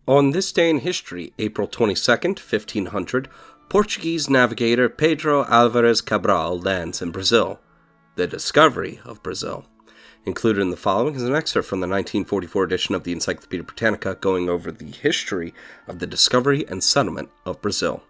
On this day in history, April 22nd, 1500, Portuguese navigator Pedro Álvares Cabral lands in Brazil. The discovery of Brazil. Included in the following is an excerpt from the 1944 edition of the Encyclopedia Britannica going over the history of the discovery and settlement of Brazil.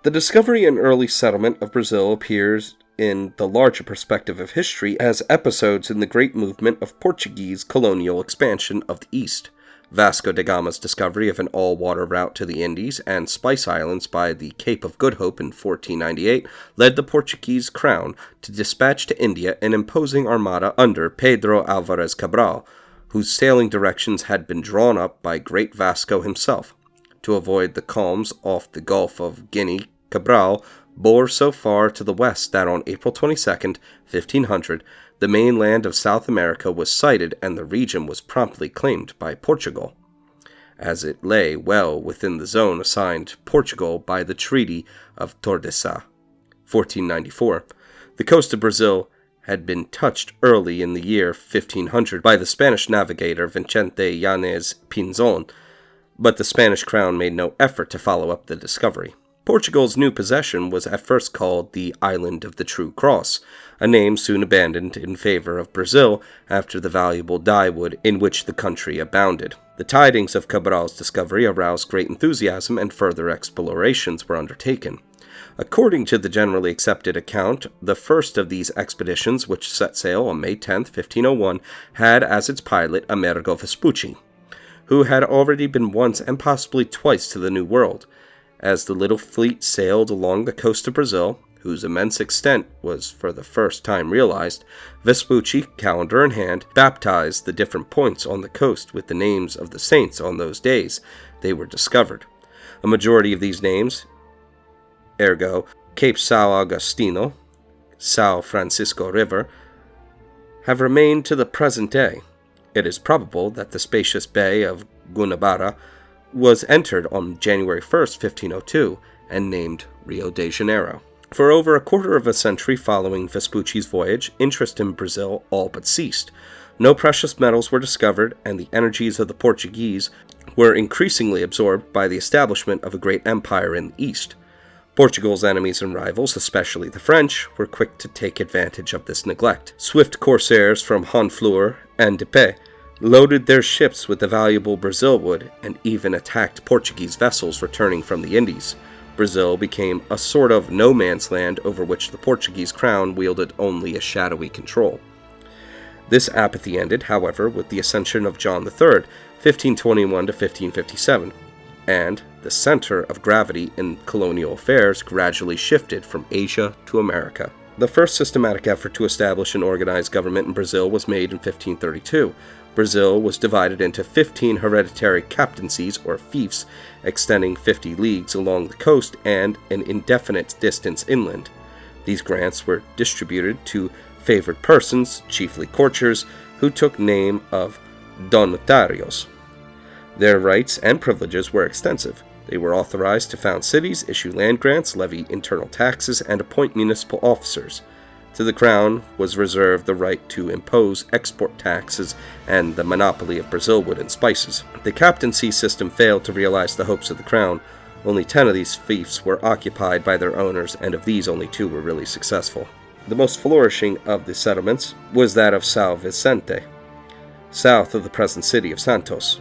The discovery and early settlement of Brazil appears in the larger perspective of history as episodes in the great movement of Portuguese colonial expansion of the East. Vasco da Gama's discovery of an all-water route to the Indies and Spice Islands by the Cape of Good Hope in 1498 led the Portuguese crown to dispatch to India an imposing armada under Pedro Álvares Cabral, whose sailing directions had been drawn up by great Vasco himself. To avoid the calms off the Gulf of Guinea, Cabral bore so far to the west that on April 22, 1500, the mainland of South America was sighted and the region was promptly claimed by Portugal, as it lay well within the zone assigned Portugal by the Treaty of Tordesillas, 1494. The coast of Brazil had been touched early in the year 1500 by the Spanish navigator Vicente Yanez Pinzon, but the Spanish crown made no effort to follow up the discovery. Portugal's new possession was at first called the Island of the True Cross, a name soon abandoned in favor of Brazil after the valuable dyewood in which the country abounded. The tidings of Cabral's discovery aroused great enthusiasm and further explorations were undertaken. According to the generally accepted account, the first of these expeditions, which set sail on May 10, 1501, had as its pilot Amerigo Vespucci, who had already been once and possibly twice to the New World. As the little fleet sailed along the coast of Brazil, whose immense extent was for the first time realized, Vespucci, calendar in hand, baptized the different points on the coast with the names of the saints on those days they were discovered. A majority of these names, ergo Cape São Agostinho, São Francisco River, have remained to the present day. It is probable that the spacious bay of Guanabara was entered on January 1st, 1502, and named Rio de Janeiro. For over a quarter of a century following Vespucci's voyage, interest in Brazil all but ceased. No precious metals were discovered, and the energies of the Portuguese were increasingly absorbed by the establishment of a great empire in the East. Portugal's enemies and rivals, especially the French, were quick to take advantage of this neglect. Swift corsairs from Honfleur and Dieppe loaded their ships with the valuable Brazil wood and even attacked Portuguese vessels returning from the Indies. Brazil became a sort of no-man's land over which the Portuguese crown wielded only a shadowy control. This apathy ended, however, with the ascension of John III, 1521 to 1557, and the center of gravity in colonial affairs gradually shifted from Asia to America. The first systematic effort to establish an organized government in Brazil was made in 1532. Brazil was divided into 15 hereditary captaincies, or fiefs, extending 50 leagues along the coast and an indefinite distance inland. These grants were distributed to favored persons, chiefly courtiers, who took name of donatarios. Their rights and privileges were extensive. They were authorized to found cities, issue land grants, levy internal taxes, and appoint municipal officers. To the crown was reserved the right to impose export taxes and the monopoly of Brazil wood and spices. The captaincy system failed to realize the hopes of the crown. Only 10 of these fiefs were occupied by their owners, and of these only 2 were really successful. The most flourishing of the settlements was that of São Vicente, south of the present city of Santos.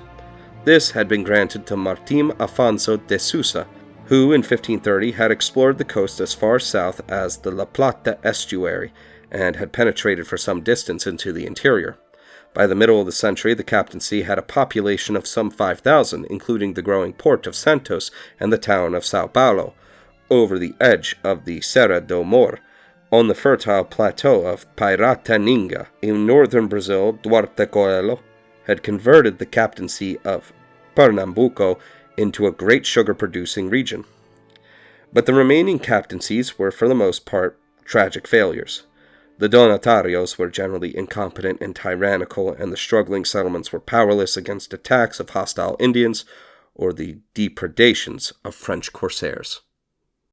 This had been granted to Martim Afonso de Sousa, who in 1530 had explored the coast as far south as the La Plata estuary and had penetrated for some distance into the interior. By the middle of the century, the captaincy had a population of some 5,000, including the growing port of Santos and the town of São Paulo, over the edge of the Serra do Mor, on the fertile plateau of Piratininga. In northern Brazil, Duarte Coelho had converted the captaincy of Pernambuco into a great sugar-producing region. But the remaining captaincies were for the most part tragic failures. The donatarios were generally incompetent and tyrannical, and the struggling settlements were powerless against attacks of hostile Indians or the depredations of French corsairs.